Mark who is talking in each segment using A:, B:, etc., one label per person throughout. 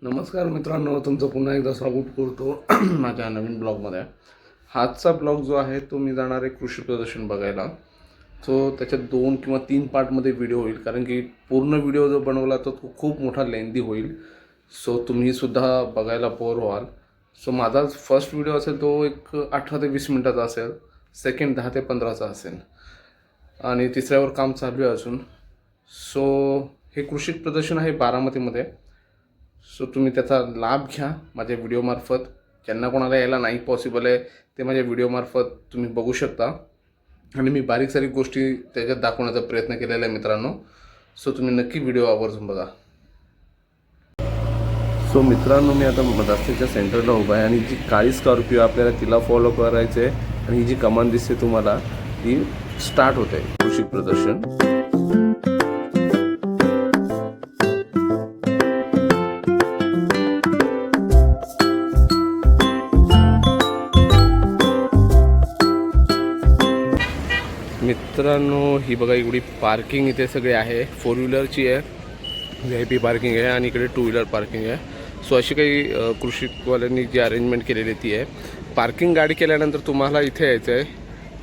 A: नमस्कार मित्रांनो, तुमचं पुन्हा एकदा स्वागत करतो माझ्या नवीन ब्लॉगमध्ये. आजचा ब्लॉग जो आहे तो मी जाणार आहे कृषी प्रदर्शन बघायला. सो त्याच्यात 2 किंवा 3 पार्टमध्ये व्हिडिओ होईल, कारण की पूर्ण व्हिडिओ जर बनवला तर तो खूप मोठा लेंदी होईल. सो तुम्हीसुद्धा बघायला बोर व्हाल. सो माझा फर्स्ट व्हिडिओ असेल तो एक 18 ते 20 मिनटाचा असेल, सेकंड 10 ते 15चा असेल आणि तिसऱ्यावर काम चालू आहे अजून. सो हे कृषी प्रदर्शन आहे बारामतीमध्ये. सो तुम्ही त्याचा लाभ घ्या माझ्या व्हिडिओमार्फत. ज्यांना कोणाला यायला नाही पॉसिबल आहे ते माझ्या व्हिडिओमार्फत तुम्ही बघू शकता आणि मी बारीक सारीक गोष्टी त्याच्यात दाखवण्याचा प्रयत्न केलेला आहे मित्रांनो. सो तुम्ही नक्की व्हिडिओ आवर्जून बघा. सो मित्रांनो, मी आता रस्त्याच्या सेंटरला उभा आहे आणि जी काळी स्कॉर्पिओ आपल्याला तिला फॉलो करायचं आहे आणि ही जी कमान दिसते तुम्हाला ती स्टार्ट होते कृषी प्रदर्शन. मित्रांनो, ही बघा एवढी पार्किंग इथे सगळे आहे. 4 व्हीलरची आहे, VIP पार्किंग आहे आणि इकडे 2 व्हीलर पार्किंग आहे. सो अशी काही कृषीवाल्यांनी जी अरेंजमेंट केलेली ती आहे. पार्किंग गाडी केल्यानंतर तुम्हाला इथे यायचं आहे.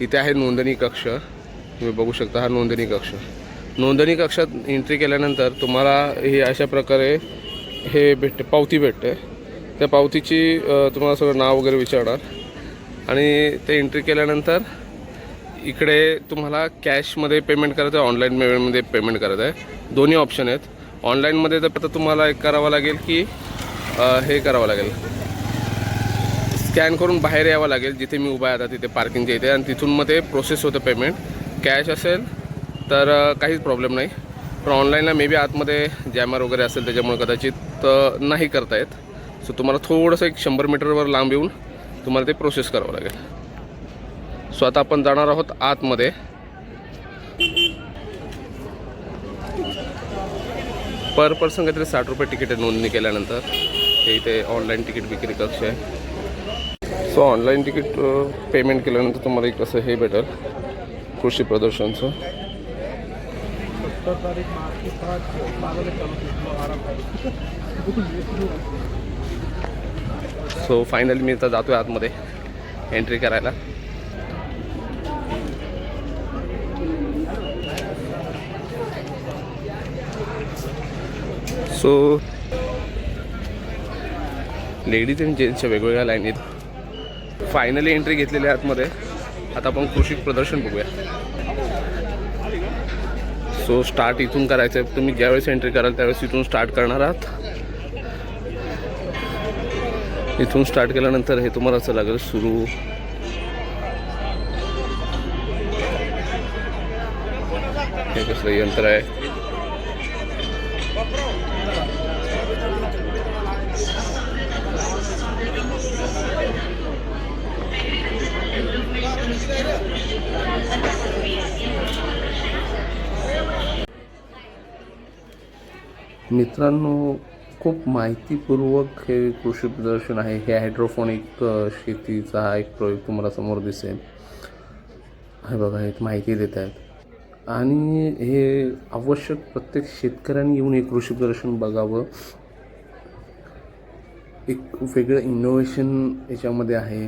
A: इथे आहे नोंदणी कक्ष, तुम्ही बघू शकता. हा नोंदणी कक्ष. नोंदणी कक्षात एंट्री केल्यानंतर तुम्हाला हे अशा प्रकारे हे भेटते, पावती भेटते. त्या पावतीची तुम्हाला सगळं नाव वगैरे विचारणार आणि ते एंट्री केल्यानंतर इकडे तुम्हाला कॅशमध्ये पेमेंट करायचं आहे, ऑनलाईन पेमेंटमध्ये पेमेंट करायचं आहे. दोन्ही ऑप्शन आहेत. ऑनलाईनमध्ये तर तुम्हाला एक करावं लागेल की हे करावं लागेल, स्कॅन करून बाहेर यावं लागेल जिथे मी उभा आहे आता तिथे पार्किंगच्या इथे, आणि तिथून मग ते प्रोसेस होतं पेमेंट. कॅश असेल तर काहीच प्रॉब्लेम नाही, पण ऑनलाईनला मे बी आतमध्ये जॅमर वगैरे असेल त्याच्यामुळे कदाचित नाही करता येत. सो तुम्हाला थोडंसं एक 100 मीटरवर लांब येऊन तुम्हाला ते प्रोसेस करावं लागेल. सो आता आपण जाणार आहोत आतमध्ये. पर पर्सन काहीतरी 60 रुपये तिकीट आहे नोंदणी केल्यानंतर. हे इथे ऑनलाईन तिकीट विक्री कक्ष आहे. सो ऑनलाईन तिकीट पेमेंट केल्यानंतर तुम्हाला एक असं हे भेटेल कृषी प्रदर्शनचं. सो फायनली मी आता जातो आहे आतमध्ये एंट्री करायला. सो लेडीज आणि जेंट्सच्या वेगवेगळ्या लाईनीत फायनली एंट्री घेतलेली आहे आतमध्ये. आता आपण कृषी प्रदर्शन बघूया. सो स्टार्ट इथून करायचं आहे. तुम्ही ज्यावेळेस एंट्री कराल त्यावेळेस इथून स्टार्ट करणार आहात. इथून स्टार्ट केल्यानंतर हे तुम्हाला असं लागेल सुरू. हे कसलं यंत्र आहे. मित्रांनो, खूप माहितीपूर्वक हे कृषी प्रदर्शन आहे. हे हायड्रोपोनिक शेतीचा हा एक प्रयोग तुम्हाला समोर दिसेल. हे बघा, हे माहिती देत आहेत आणि हे आवश्यक प्रत्येक शेतकऱ्यांनी येऊन हे कृषी प्रदर्शन बघावं. एक वेगळं इनोव्हेशन याच्यामध्ये आहे.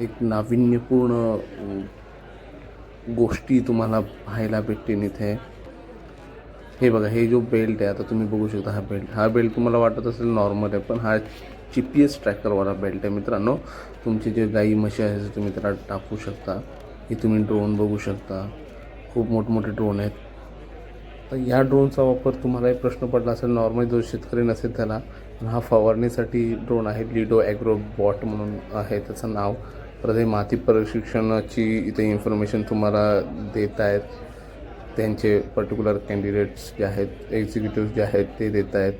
A: एक नाविन्यपूर्ण गोष्टी तुम्हाला पाहायला भेटतील इथे. हे बघा, हे जो बेल्ट आहे आता तुम्ही बघू शकता. हा बेल्ट तुम्हाला वाटत असेल नॉर्मल आहे, पण हा GPS ट्रॅकरवाला बेल्ट आहे मित्रांनो. तुमचे जे गाई म्हशी आहे तुम्ही त्याला टाकू शकता. हे तुम्ही ड्रोन बघू शकता. खूप मोठमोठे ड्रोन आहेत. तर या ड्रोनचा वापर तुम्हाला एक प्रश्न पडला असेल नॉर्मली जो शेतकरी नसेल त्याला. हा फवारणीसाठी ड्रोन आहे. लिडो ॲग्रो बॉट म्हणून आहे त्याचं नाव. परत हे माती प्रशिक्षणाची इथे इन्फॉर्मेशन तुम्हाला देत आहेत. त्यांचे पर्टिक्युलर कॅन्डिडेट्स जे आहेत, एक्झिक्युटिव्ह जे आहेत ते देत आहेत.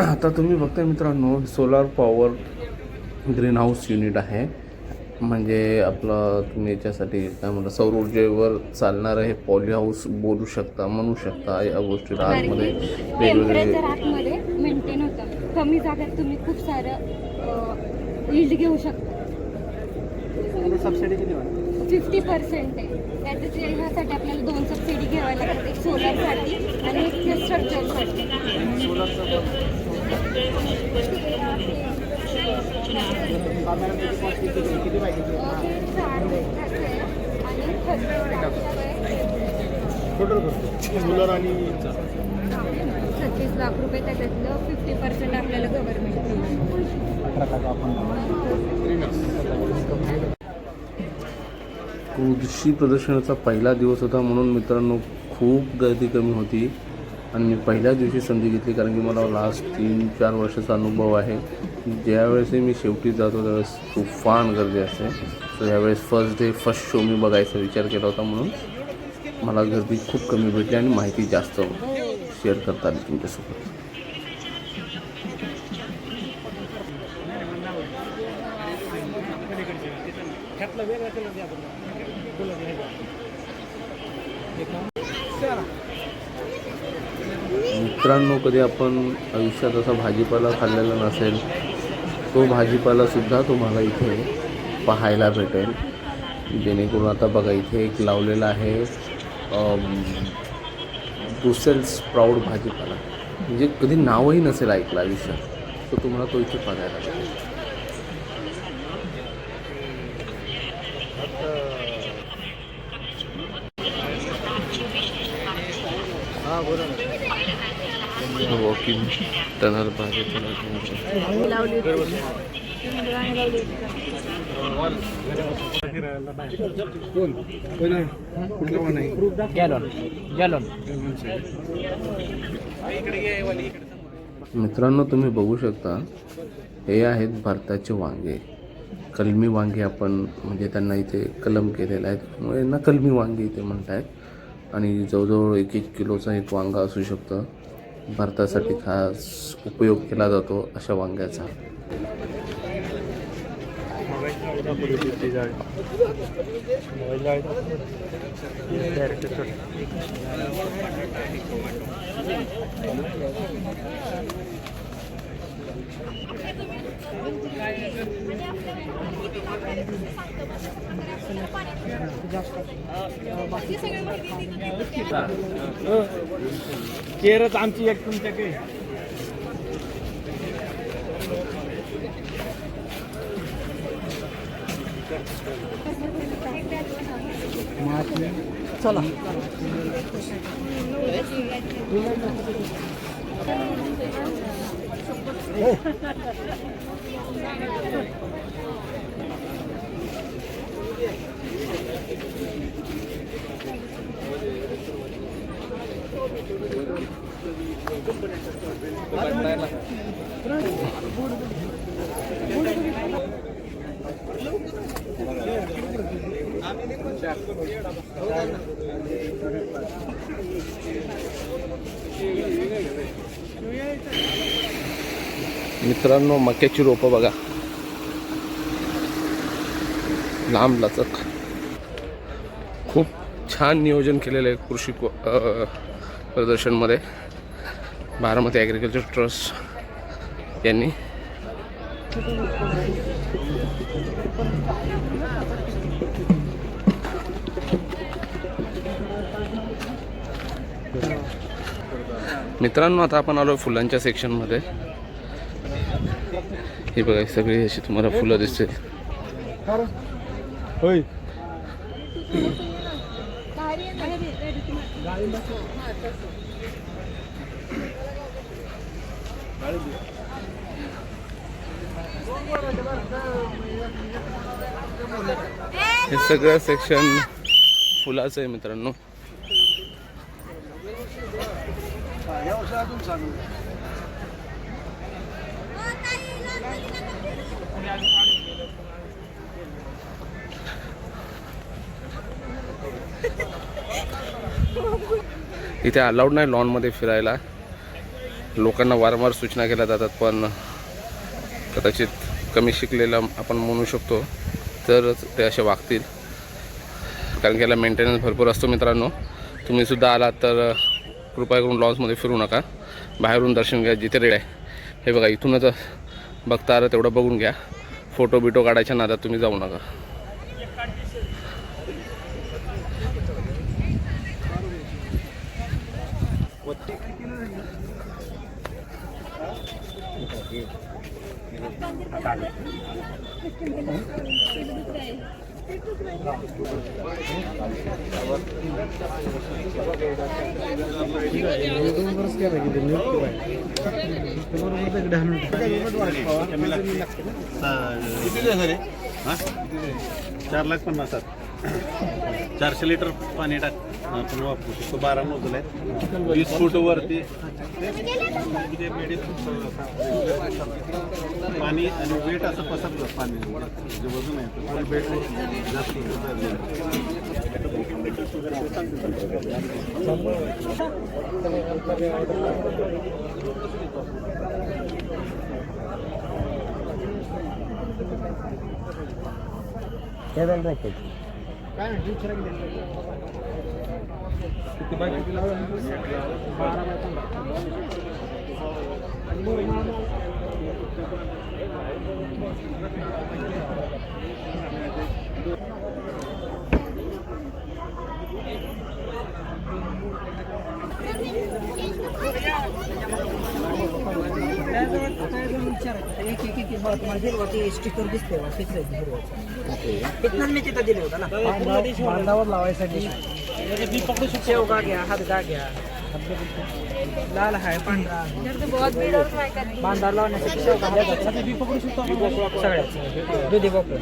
A: आता तुम्ही बघताय मित्रांनो, solar power green house unit आहे, म्हणजे आपलं तुम्ही याच्यासाठी काय म्हणता सौर ऊर्जेवर चालणारं हे पॉली हाऊस बोलू शकता, म्हणू शकता. या गोष्टी आतमध्ये
B: टेम्परेचर आतमध्ये मेंटेन होतं. कमी जागेत तुम्ही खूप सारं यील्ड घेऊ शकता.
C: सबसिडी किती
B: 50% आहे. त्याच्यात ह्यासाठी आपल्याला 2 सबसिडी घ्याव्या लागतात, एक सोलरसाठी आणि एक स्ट्रक्चरसाठी.
C: किती पाहिजे सोलर आणि
B: 36 लाख रुपये. त्याच्यातलं 50% आपल्याला गव्हर्नमेंट.
A: कृषी प्रदर्शनाचा पहिला दिवस होता, म्हणून मित्रांनो खूप गर्दी कमी होती आणि मी पहिल्या दिवशी संधी घेतली, कारण की मला लास्ट 3-4 वर्षाचा अनुभव आहे. ज्यावेळेसही मी शेवटी जातो त्यावेळेस तुफान गर्दी असते. सो यावेळेस फर्स्ट शो मी बघायचा विचार केला होता, म्हणून मला गर्दी खूप कमी भेटली आणि माहिती जास्त शेअर करता आली तुमच्यासोबत. मित्रांनो, कधी आपण आयुष्यात असा भाजीपाला खाल्लेला नसेल, तो भाजीपालासुद्धा तुम्हाला इथे पाहायला भेटेल. जेणेकरून आता बघा इथे एक लावलेला आहे ब्रुसेल्स स्प्राऊट भाजीपाला, म्हणजे कधी नावही नसेल ऐकलं आयुष्यात, तर तुम्हाला तो इथे बघायला भेटेल. वॉकिंग टनल भाजीपाला मित्रांनो, तुम्ही बघू शकता हे आहेत भारताचे वांगे. कलमी वांगे आपण म्हणजे त्यांना इथे कलम केलेला आहे, त्यामुळे यांना कलमी वांगे इथे म्हणत आहेत. आणि जवळजवळ 1-1 किलोचा एक वांगा असू शकतं. भारतासाठी खास उपयोग केला जातो अशा वांग्याचा.
C: केरच आमची एक तुमच्याकडे चला.
A: मित्रांनो, मक्याची रोपं बघा, लांब लचक. खूप छान नियोजन केलेलं आहे कृषी प्रदर्शनमध्ये बारामती ॲग्रिकल्चर ट्रस्ट यांनी. मित्रांनो, आता आपण आलो फुलांच्या सेक्शनमध्ये. हे बघा, सगळी अशी तुम्हाला फुलं दिसतील.
C: होय.
A: हे सगळं सेक्शन फुलाचं आहे मित्रांनो. इथे अलाउड नाही लॉनमध्ये फिरायला. लोकांना वारंवार सूचना केल्या जातात, पण कदाचित कमी शिकलेला आपण म्हणू शकतो, तर ते असे वागतील. कारण की याला मेंटेनन्स भरपूर असतो मित्रांनो. तुम्हीसुद्धा आलात तर कृपया करून लॉन्समध्ये फिरू नका, बाहेरून दर्शन घ्या जिथे रेड आहे. हे बघा, इथूनच बघता आलं तेवढं बघून घ्या. फोटो बिटो काढायच्या नादात तुम्ही जाऊ नका.
D: किती झाले? 4,50,000. 400 लिटर पाणी टाक आपण वापरू शकतो. 12 नोजल आहेत, 20 फूट वरती पाणी आणि वेट असं पसरलं. पाणी जे वजन आहे वेट जास्त
C: काय म्हणते स्टिकर दिसते मी तिथं दिले होता ना बांधावर लावायसाठी. शेवगा घ्या, हातगा घ्या, लाल हाय, पांढरा बांधावर लावण्यासाठी शेवगा सगळ्याच दुधी भोपळा.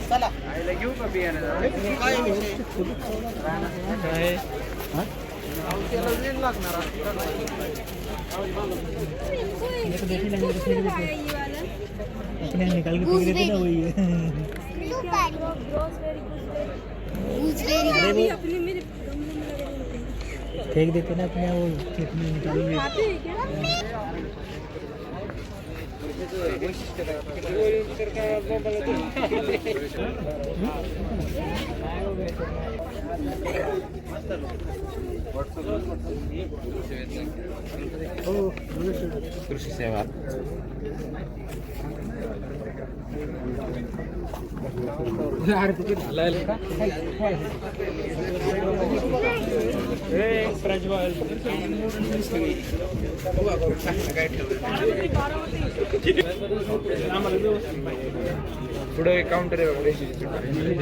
C: चला घेऊ का बियाणं? लागणार फेंक देते ना अपने वो
A: कृषी सेवा.
E: पुढे काउंटर आहे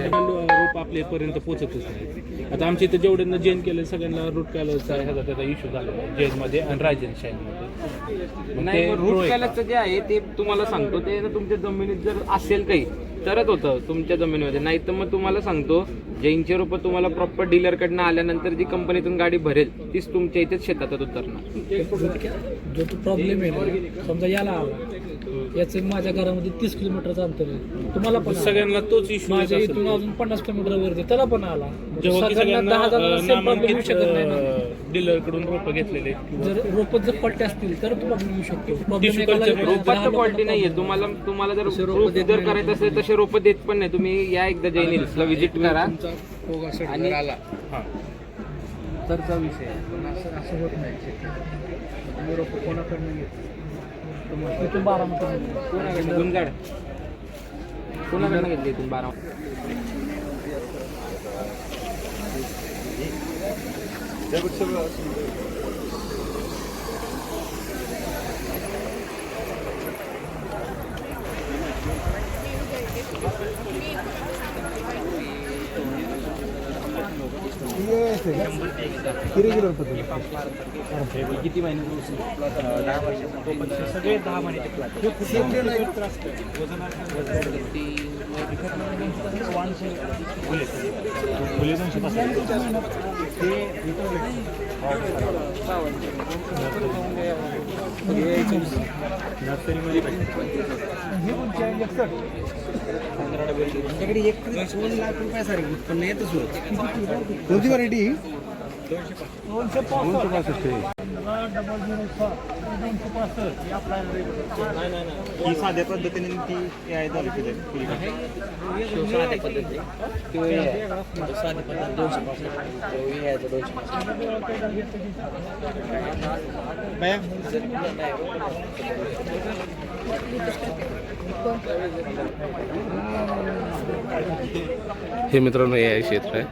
E: रोप आपल्यापर्यंत पोहोचतच नाही. आता आमच्या इथे जेवढ्यांना जैन केलं सगळ्यांना रूट कॅलरचा ह्याचा त्याचा इश्यू झाला जैनमध्ये आणि राजन शाईनमध्ये.
F: नाही, रूट कॅलरचं जे आहे ते तुम्हाला सांगतो, ते ना तुमच्या जमिनीत जर असेल काही तरच होतं तुमच्या जमिनीमध्ये. नाही तर मग तुम्हाला सांगतो, जैनचे रोपं तुम्हाला प्रॉपर डीलरकडनं आल्यानंतर जी कंपनीतून गाडी भरेल तीच तुमच्या इथेच शेतातच उतरणार.
C: जो प्रॉब्लेम आहे समजा याला आला, याचं माझ्या घरामध्ये 30 किलोमीटरचं अंतर आहे, तुम्हाला पण
E: सगळ्यांना तोच इश्यू
C: माझ्या इथून अजून 50 किलोमीटर वरती त्याला पण आला.
E: जेव्हा की सगळ्यांना
C: 10,000 सेम प्रॉब्लेम येऊ शकत नाही ना.
E: डीलरकडून रोप घेतलेले.
C: जर रोपत जर पट्टे असतील तर प्रॉब्लेम येऊ शकतो.
E: Tissue culture
F: रोपात क्वालिटी नाहीये. तुम्हाला जर रोप जर करायचं असेल तसे रोप देत पण नाही. तुम्ही या एकदा जैन हिल्सला व्हिजिट करा आणि
E: हां
C: तरचा विषय असं होत नाही. रोप कोणाकडनं घेतो इथून 12 मीटर
F: कोणाकडनं गुंजाड कोणाकडनं घेतली इथून 12.
C: किती महिने सगळे 10 महिन्याचे
G: त्याकडे 1 लाख रुपयासारखी उत्पन्न येतच होत. कोणती व्हरायटी? 265.
H: ही साध्या पद्धतीने ती आहे तालुक्यात
G: साध्या पद्धती साधी पद्धत 265.
A: हे मित्रांनो हे आहे क्षेत्र आहे.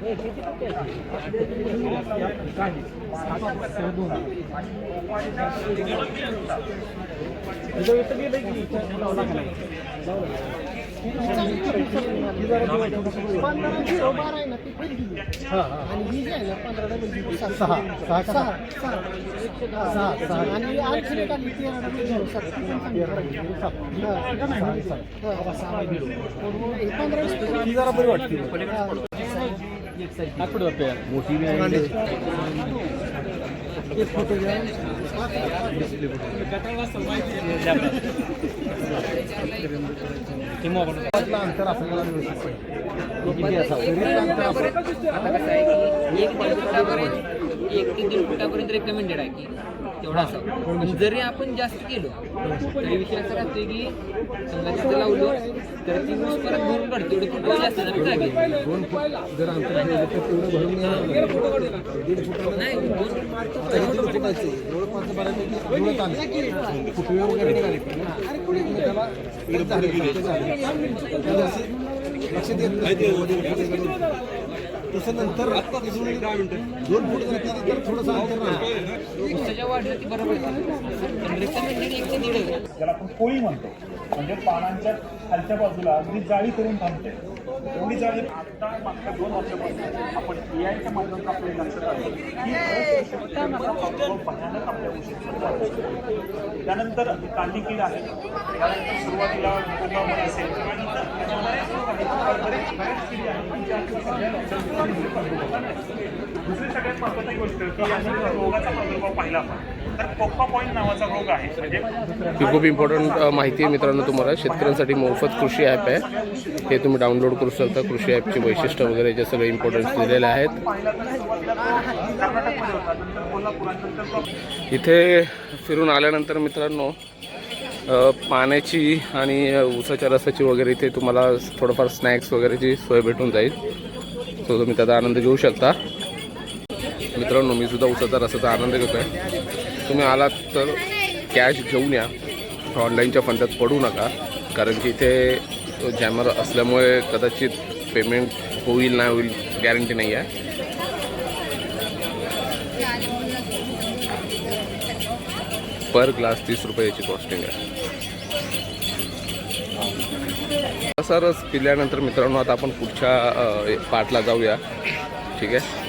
G: जरा बरी वाटते.
C: मोठी
G: फोटो घ्या. अंतर आपल्याला
F: एक ते 1.5 फुटापर्यंत रेकमेंडेड आहे की तेवढा असावं. जरी आपण जास्त केलो तरी विषय असा राहतोय की समजा तिथं लावलो तर ती ऊस परत भरून काढतो. एवढे फुट जास्त जागे
G: 2 फूट जर अंतर ठेवलं तर तेवढं भरून नाही. 1.5 फुटाला
F: नाही
G: 2 फुटाचे जवळपास बऱ्यापैकी फुटवे वगैरे निघाले त्याला लक्ष देत नाही. तसं नंतर 2 फूट तर थोडंसं अंतर राहतं.
F: ऊसाच्या वाढीला ती बरोबर रेकमेंडेड 1 ते 1.5.
H: ज्याला आपण पोळी म्हणतो, म्हणजे पानांच्या खालच्या बाजूला अगदी जाळी करून थांबते. एवढी जाळी आता मागच्या 2 वर्षापासून आपण AIच्या माध्यमातून आपल्या लक्षात आलं की भयानक आपल्या उशीर. त्यानंतर कांदी कीड आहे, त्यानंतर सुरुवातीला कोकामध्ये असेल आणि बरेच किडी आहे. दुसरी सगळ्यात महत्त्वाची गोष्ट की यानंतर रोगाचा प्रादुर्भाव पाहिला आपण तर कोका पॉईंट नावाचा रोग आहे. म्हणजे
A: ही खूप इम्पॉर्टंट माहिती आहे मित्रांनो तुम्हाला. शेतकऱ्यांसाठी मोफत कृषी ॲप आहे, हे तुम्ही डाउनलोड करू शकता. कृषी ॲपचे वैशिष्ट्य वगैरे जे सगळे इम्पॉर्टन्स दिलेले आहेत. इथे फिरून आल्यानंतर मित्रांनो पाण्याची आणि ऊसाच्या रसाची वगैरे इथे तुम्हाला थोडंफार स्नॅक्स वगैरेची सोय भेटून जाईल. तो तुम्ही त्याचा आनंद घेऊ शकता. मित्रांनो मी सुद्धा ऊसाचा रसाचा आनंद घेतो आहे. तुम्ही आलात तर कॅश घेऊन या, ऑनलाईनच्या फंडात पडू नका, कारण की इथे जॅमर असल्यामुळे कदाचित पेमेंट होईल नाही होईल गॅरंटी नाही आहे. पर ग्लास 30 रुपये याची कॉस्टिंग आहे. असा रस पिल्यानंतर मित्रांनो आता आपण पुढच्या पार्टला जाऊया. ठीक आहे.